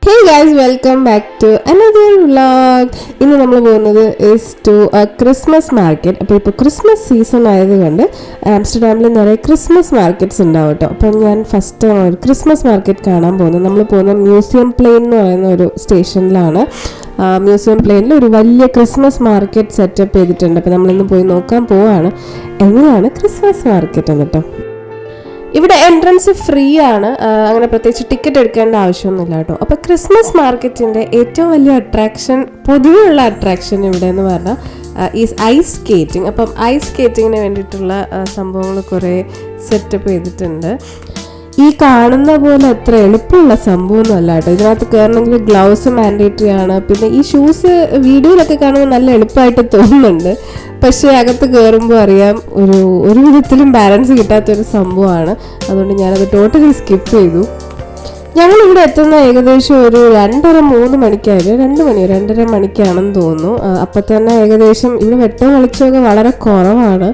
Hey guys, welcome back to another vlog. ഇന്ന് നമ്മൾ പോകുന്നത് is to a Christmas market. അപ്പോൾ ഇപ്പോൾ ക്രിസ്മസ് സീസൺ ആയതുകൊണ്ട് ആംസ്റ്റർഡാമിൽ നിറയെ ക്രിസ്മസ് മാർക്കറ്റ്സ് ഉണ്ടാവും കേട്ടോ. അപ്പം ഞാൻ ഫസ്റ്റ് ഒരു ക്രിസ്മസ് മാർക്കറ്റ് കാണാൻ പോകുന്നത് നമ്മൾ പോകുന്ന മ്യൂസിയം പ്ലെയിൻ എന്ന് പറയുന്ന ഒരു സ്റ്റേഷനിലാണ്. മ്യൂസിയം പ്ലെയിനിൽ ഒരു വലിയ ക്രിസ്മസ് മാർക്കറ്റ് സെറ്റപ്പ് ചെയ്തിട്ടുണ്ട്. അപ്പോൾ നമ്മളിന്ന് പോയി നോക്കാൻ പോവാണ് എങ്ങനെയാണ് ക്രിസ്മസ് മാർക്കറ്റ് എന്ന് കേട്ടോ. ഇവിടെ എൻട്രൻസ് ഫ്രീ ആണ്, അങ്ങനെ പ്രത്യേകിച്ച് ടിക്കറ്റ് എടുക്കേണ്ട ആവശ്യമൊന്നുമില്ല കേട്ടോ. അപ്പോൾ ക്രിസ്മസ് മാർക്കറ്റിൻ്റെ ഏറ്റവും വലിയ അട്രാക്ഷൻ, പൊതുവെയുള്ള അട്രാക്ഷൻ ഇവിടെ എന്ന് പറഞ്ഞാൽ ഈ ഐസ് സ്കേറ്റിംഗ്. അപ്പം ഐസ് സ്കേറ്റിങ്ങിന് വേണ്ടിയിട്ടുള്ള സംഭവങ്ങൾ കുറേ സെറ്റപ്പ് ചെയ്തിട്ടുണ്ട്. ഈ കാണുന്ന പോലെ അത്ര എളുപ്പമുള്ള സംഭവമൊന്നും അല്ല കേട്ടോ. ഇതിനകത്ത് കയറണമെങ്കിൽ ഗ്ലൗസ് മാൻഡേറ്ററി ആണ്. പിന്നെ ഈ ഷൂസ് വീഡിയോയിലൊക്കെ കാണുമ്പോൾ നല്ല എളുപ്പമായിട്ട് തോന്നുന്നുണ്ട്, പക്ഷേ അകത്ത് കയറുമ്പോൾ അറിയാം ഒരു വിധത്തിലും ബാലൻസ് കിട്ടാത്തൊരു സംഭവമാണ്. അതുകൊണ്ട് ഞാനത് ടോട്ടലി സ്കിപ്പ് ചെയ്തു. ഞങ്ങളിവിടെ എത്തുന്ന ഏകദേശം ഒരു 2:30-3 മണിക്കായിരുന്നു. 2 മണിക്കാണെന്ന് തോന്നുന്നു. അപ്പം തന്നെ ഏകദേശം ഇവിടെ വെട്ടവും വെളിച്ചമൊക്കെ വളരെ കുറവാണ്.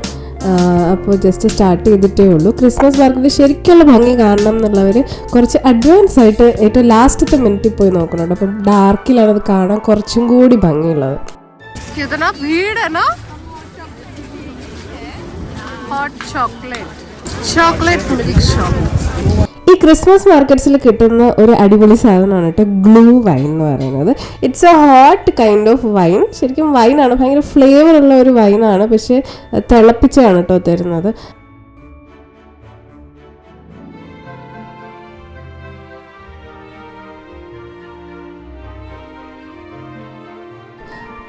അപ്പോൾ ജസ്റ്റ് സ്റ്റാർട്ട് ചെയ്തിട്ടേ ഉള്ളൂ. ക്രിസ്മസ് മാർക്കറ്റ് ശരിക്കുള്ള ഭംഗി കാണണം എന്നുള്ളവർ കുറച്ച് അഡ്വാൻസ് ആയിട്ട് ഏറ്റവും ലാസ്റ്റത്തെ മിനിറ്റിൽ പോയി നോക്കുന്നുണ്ട്. അപ്പം ഡാർക്കിലാണ് അത് കാണാൻ കുറച്ചും കൂടി ഭംഗിയുള്ളത്. ഈ ക്രിസ്മസ് മാർക്കറ്റ്സിൽ കിട്ടുന്ന ഒരു അടിപൊളി സാധനമാണ് കേട്ടോ ഗ്ലൂ വൈൻ എന്ന് പറയുന്നത്. It's A hot kind of wine. ശരിക്കും വൈനാണ്, ഭയങ്കര ഫ്ലേവറുള്ള ഒരു വൈനാണ്, പക്ഷേ തിളപ്പിച്ചാണ് കേട്ടോ തരുന്നത്.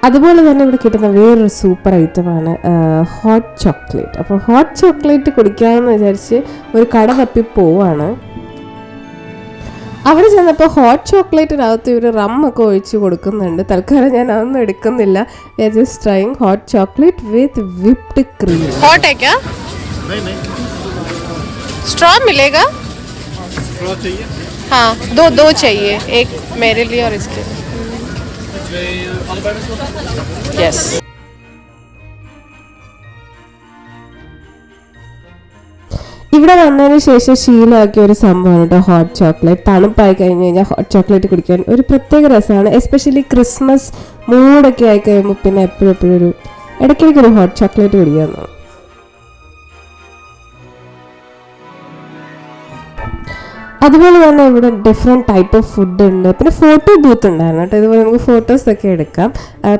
അതുപോലെ തന്നെ ഇവിടെ കിട്ടുന്ന വേറൊരു സൂപ്പർ ഐറ്റമാണ് ഹോട്ട് ചോക്ലേറ്റ്. അപ്പോൾ ഹോട്ട് ചോക്ലേറ്റ് കുടിക്കാമെന്ന് വിചാരിച്ച് ഒരു കട തപ്പി പോവാണ്. അവിടെ ചെന്നപ്പോൾ ഹോട്ട് ചോക്ലേറ്റിനകത്ത് ഇവർ റമ്മൊക്കെ ഒഴിച്ച് കൊടുക്കുന്നുണ്ട്. തൽക്കാലം ഞാൻ അതൊന്നും എടുക്കുന്നില്ല. ജസ്റ്റ് ട്രൈങ് ഹോട്ട് ചോക്ലേറ്റ് വിത്ത് വിപ്ഡ് ക്രീം. हॉट है क्या? नहीं नहीं, स्ट्रॉ मिलेगा? स्ट्रॉ चाहिए? हाँ, दो चाहिए, एक मेरे लिए और इसके लिए. यस. ഇവിടെ വന്നതിന് ശേഷം ശീലമാക്കിയ ഒരു സംഭവമാണ് കേട്ടോ ഹോട്ട് ചോക്ലേറ്റ്. തണുപ്പായി കഴിഞ്ഞ് കഴിഞ്ഞാൽ ഹോട്ട് ചോക്ലേറ്റ് കുടിക്കാൻ ഒരു പ്രത്യേക രസമാണ്. എസ്പെഷ്യലി ക്രിസ്മസ് മൂഡൊക്കെ ആയി കഴിയുമ്പോൾ പിന്നെ എപ്പോഴും ഒരു ഇടയ്ക്കിടയ്ക്ക് ഹോട്ട് ചോക്ലേറ്റ് കുടിക്കാമെന്ന്. അതുപോലെ തന്നെ ഇവിടെ ഡിഫറെൻറ്റ് ടൈപ്പ് ഓഫ് ഫുഡ് ഉണ്ട്. പിന്നെ ഫോട്ടോ ബൂത്ത് ഉണ്ടായിരുന്നു കേട്ടോ. ഇതുപോലെ നമുക്ക് ഫോട്ടോസൊക്കെ എടുക്കാം.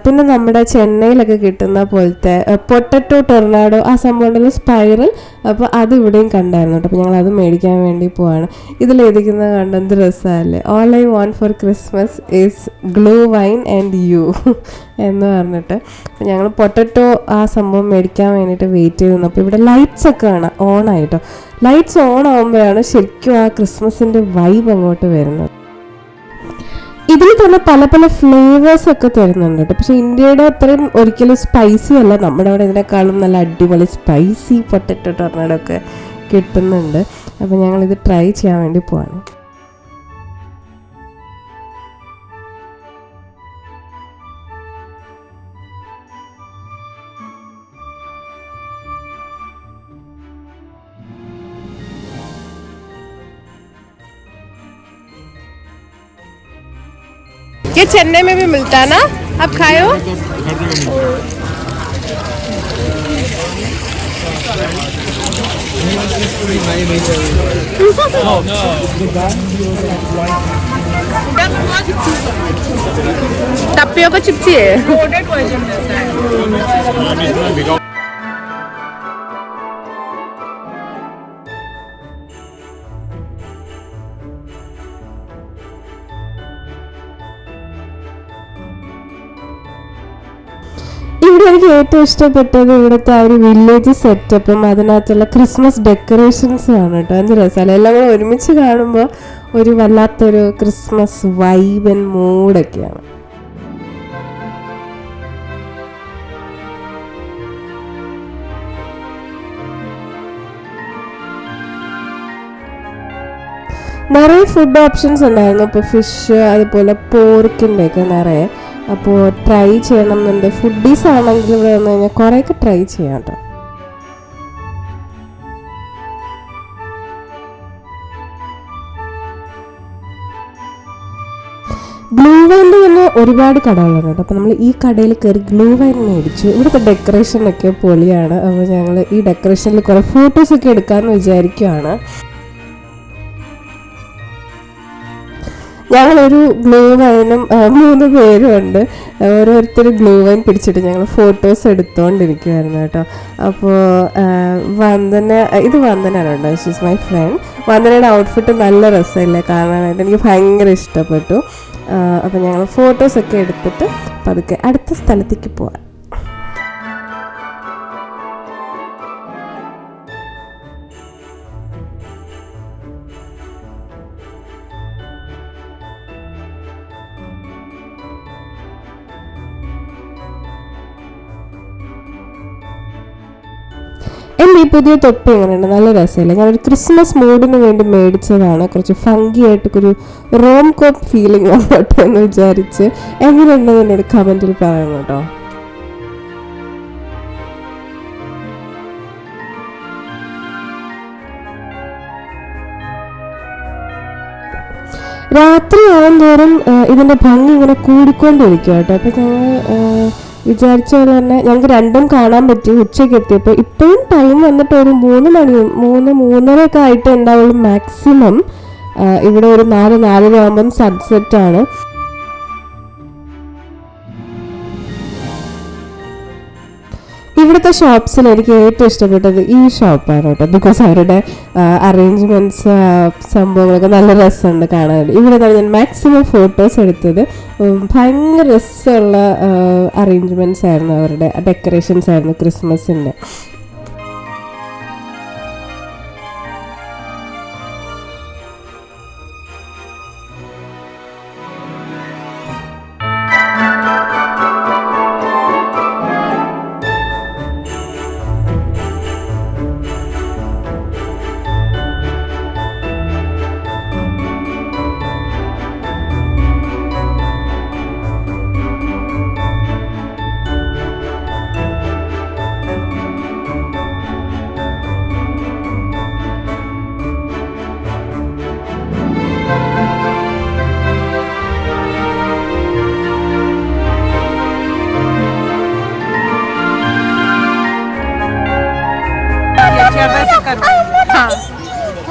പിന്നെ നമ്മുടെ ചെന്നൈയിലൊക്കെ കിട്ടുന്ന പോലത്തെ പൊട്ടറ്റോ ടൊർണാഡോ ആ സംഭവം ഉണ്ടല്ലോ, സ്പൈറൽ. അപ്പോൾ അത് ഇവിടെയും കണ്ടായിരുന്നു കേട്ടോ. അപ്പോൾ ഞങ്ങൾ അത് മേടിക്കാൻ വേണ്ടി പോവാണ്. ഇതിലെഴുതിക്കുന്നത് കണ്ട് എന്ത് രസമല്ലേ, all I want for Christmas is glühwein and you എന്ന് പറഞ്ഞിട്ട്. അപ്പോൾ ഞങ്ങൾ പൊട്ടറ്റോ ആ സംഭവം മേടിക്കാൻ വേണ്ടിയിട്ട് വെയിറ്റ് ചെയ്ത് നിന്നു. അപ്പോൾ ഇവിടെ ലൈറ്റ്സ് ഒക്കെ കാണാം ഓണായിട്ടോ. ലൈറ്റ്സ് ഓൺ ആകുമ്പോഴാണ് ശരിക്കും ആ ക്രിസ്മസിൻ്റെ വൈബ് അങ്ങോട്ട് വരുന്നത്. ഇതിൽ തന്നെ പല പല ഫ്ലേവേഴ്സ് ഒക്കെ തരുന്നുണ്ട് കേട്ടോ. പക്ഷേ ഇന്ത്യയുടെ അത്രയും ഒരിക്കലും സ്പൈസി അല്ല. നമ്മുടെ അവിടെ ഇതിനേക്കാളും നല്ല അടിപൊളി സ്പൈസി പൊട്ടറ്റോ ടൊർണാഡോ ഒക്കെ കിട്ടുന്നുണ്ട്. അപ്പോൾ ഞങ്ങളിത് ട്രൈ ചെയ്യാൻ വേണ്ടി പോവാണ്. ये चेन्नई में भी मिलता है ना, आप खाए हो? टप्पियों को चिप्सी है. ഇവിടെ എനിക്ക് ഏറ്റവും ഇഷ്ടപ്പെട്ടത് ഇവിടുത്തെ ആ ഒരു വില്ലേജ് സെറ്റപ്പും അതിനകത്തുള്ള ക്രിസ്മസ് ഡെക്കറേഷൻസും ആണ് കേട്ടോ. എന്ത് രസമല്ല, എല്ലാം കൂടെ ഒരുമിച്ച് കാണുമ്പോൾ ഒരു വല്ലാത്തൊരു ക്രിസ്മസ് വൈബ് ആൻഡ് മൂഡൊക്കെയാണ്. നിറയെ ഫുഡ് ഓപ്ഷൻസ് ഉണ്ടായിരുന്നു. ഇപ്പോൾ ഫിഷ്, അതുപോലെ പോർക്കിൻ്റെ ഒക്കെ നിറയെ. അപ്പോൾ ട്രൈ ചെയ്യണം എന്നുണ്ട്. ഫുഡീസ് ആണെങ്കിൽ ഇവിടെ വന്നു കഴിഞ്ഞാൽ കുറേയൊക്കെ ട്രൈ ചെയ്യാം കേട്ടോ. ഗ്ലൂ വൈൻ്റെ തന്നെ ഒരുപാട് കടകളുണ്ട് കേട്ടോ. അപ്പോൾ നമ്മൾ ഈ കടയിൽ കയറി ഗ്ലൂ വൈൻ മേടിച്ചു. ഇവിടുത്തെ ഡെക്കറേഷനൊക്കെ പൊളിയാണ്. അപ്പോൾ ഞങ്ങൾ ഈ ഡെക്കറേഷനിൽ കുറേ ഫോട്ടോസൊക്കെ എടുക്കാമെന്ന് വിചാരിക്കുകയാണ്. ഞങ്ങളൊരു ഗ്ലൂ വൈനും 3 പേരും ഉണ്ട്. ഓരോരുത്തർ ഗ്ലൂ വൈൻ പിടിച്ചിട്ട് ഞങ്ങൾ ഫോട്ടോസ് എടുത്തുകൊണ്ടിരിക്കുമായിരുന്നു കേട്ടോ. അപ്പോൾ ഇത് വന്ദനാണ് കേട്ടോ. She's my friend. വന്ദനയുടെ ഔട്ട്ഫിറ്റ് നല്ല രസമില്ലേ കാണാനായിട്ട്, എനിക്ക് ഭയങ്കര ഇഷ്ടപ്പെട്ടു. അപ്പോൾ ഞങ്ങൾ ഫോട്ടോസൊക്കെ എടുത്തിട്ട് പതുക്കെ അടുത്ത സ്ഥലത്തേക്ക് പോവാം. എൻ്റെ ഈ പുതിയ തൊപ്പി എങ്ങനെയുണ്ട്? നല്ല രസമില്ല. ഞാനൊരു ക്രിസ്മസ് മൂഡിന് വേണ്ടി മേടിച്ചതാണ്. കുറച്ച് ഫങ്കി ആയിട്ട് ഒരു റോം കോപ്പ് ഫീലിംഗ് വന്നോട്ടെ എന്ന് വിചാരിച്ച്. എങ്ങനെയുണ്ടെന്ന് എന്നോട് കമൻറ്റിൽ പറയണം കേട്ടോ. രാത്രി ആവുന്തോറും ഇതിൻ്റെ ഭംഗി ഇങ്ങനെ കൂടിക്കൊണ്ടിരിക്കും കേട്ടോ. അപ്പോൾ ഞങ്ങൾ വിചാരിച്ച പോലെ തന്നെ ഞങ്ങൾക്ക് രണ്ടും കാണാൻ പറ്റി. ഉച്ചയ്ക്ക് എത്തിയപ്പോൾ ഇപ്പോഴും ടൈം വന്നിട്ട് ഒരു 3 മണി 3:30 ആയിട്ട് ഉണ്ടാവുള്ളൂ മാക്സിമം. ഇവിടെ ഒരു 4:30 ആകുമ്പം സൺസെറ്റാണ്. ഇവിടുത്തെ ഷോപ്സിൽ എനിക്ക് ഏറ്റവും ഇഷ്ടപ്പെട്ടത് ഈ ഷോപ്പാണ് കേട്ടോ. ബിക്കോസ് അവരുടെ അറേഞ്ച്മെൻറ്റ്സ് സംഭവങ്ങളൊക്കെ നല്ല രസമുണ്ട് കാണാൻ. ഇവിടെ ഞാൻ മാക്സിമം ഫോട്ടോസ് എടുത്തത്. ഭയങ്കര രസമുള്ള അറേഞ്ച്മെൻറ്റ്സ് ആയിരുന്നു, അവരുടെ ഡെക്കറേഷൻസ് ആയിരുന്നു ക്രിസ്മസിൻ്റെ.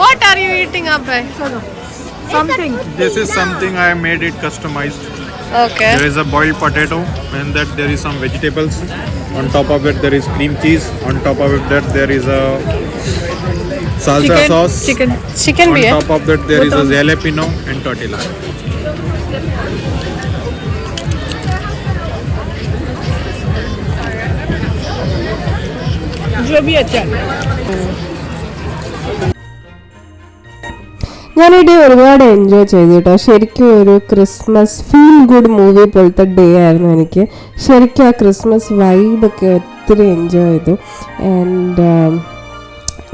What are you eating up there? Something. This is something I made it customized. Okay. There is a boiled potato, and that there is some vegetables. On top of it there is cream cheese. On top of it that there is a salsa sauce. Chicken On bhi hai. top of that there is a jalapeno and tortilla. जो भी अच्छा है. ഞാനിവിടെ ഒരുപാട് enjoy ചെയ്തു കേട്ടോ. ശരിക്കും ഒരു ക്രിസ്മസ് ഫീൽ ഗുഡ് മൂവി പോലത്തെ ഡേ ആയിരുന്നു എനിക്ക്. ശരിക്കും ആ ക്രിസ്മസ് വൈബൊക്കെ ഒത്തിരി എൻജോയ് ചെയ്തു. ആൻഡ്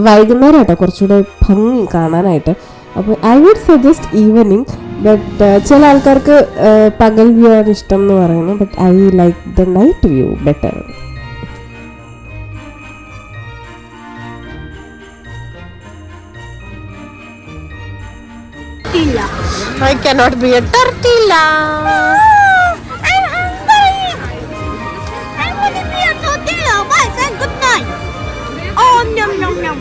വൈകുന്നേരം കേട്ടോ കുറച്ചുകൂടെ ഭംഗി കാണാനായിട്ട്. അപ്പോൾ I would suggest evening. But ചില ആൾക്കാർക്ക് പകൽ വ്യൂ ആണ് ഇഷ്ടം എന്ന് പറയുന്നു. But I like the night view better. I cannot be a tortilla. I'm hungry. I want to be a tortilla. Bye. Say good night. Oh, yum, yum, yum.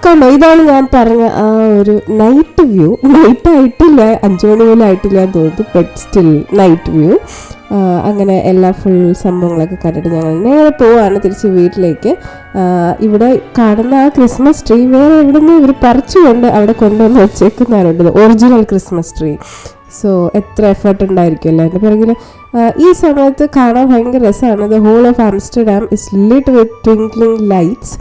കണ്ടോ, ഇതാണ് ഞാൻ പറഞ്ഞ ആ ഒരു നൈറ്റ് വ്യൂ. നൈറ്റ് ആയിട്ടില്ല, 5 മണി പോലും ആയിട്ടില്ല എന്ന് തോന്നുന്നു. But still night view. അങ്ങനെ എല്ലാ ഫുൾ സംഭവങ്ങളൊക്കെ കണ്ടിട്ട് ഞങ്ങൾ നേരെ പോവാണ് തിരിച്ച് വീട്ടിലേക്ക്. ഇവിടെ കാണുന്ന ആ ക്രിസ്മസ് ട്രീ വേറെ എവിടെ നിന്ന് ഇവർ പറിച്ചുകൊണ്ട് അവിടെ കൊണ്ടുവന്ന് വെച്ചേക്കുന്നവരുണ്ട്. Original Christmas tree. സോ എത്ര എഫേർട്ട് ഉണ്ടായിരിക്കുമല്ലോ എൻ്റെ പിറകിൽ. ഈ സമയത്ത് കാണാൻ ഭയങ്കര രസമാണ്. The whole of Amsterdam is lit with twinkling lights.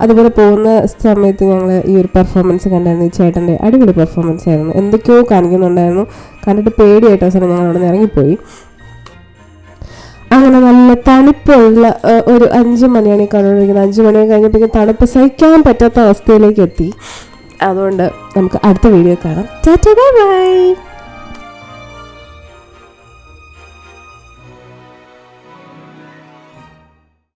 അതുപോലെ പോകുന്ന സമയത്ത് ഞങ്ങൾ ഈ ഒരു പെർഫോമൻസ് കണ്ടായിരുന്നു. ഈ ചേട്ടൻ്റെ അടിപൊളി പെർഫോമൻസ് ആയിരുന്നു. എന്തൊക്കെയോ കാണിക്കുന്നുണ്ടായിരുന്നു. കണ്ടിട്ട് പേടിയായിട്ട് അവസാനം ഞങ്ങൾ അവിടെ നിന്ന് ഇറങ്ങിപ്പോയി. അങ്ങനെ നല്ല തണുപ്പുള്ള ഒരു 5 മണിയാണ് കണ്ടുകൊണ്ടിരിക്കുന്നത്. 5 മണി കഴിഞ്ഞപ്പോഴേക്കും തണുപ്പ് സഹിക്കാൻ പറ്റാത്ത അവസ്ഥയിലേക്ക് എത്തി. അതുകൊണ്ട് നമുക്ക് അടുത്ത വീഡിയോ കാണാം. Tata bye bye.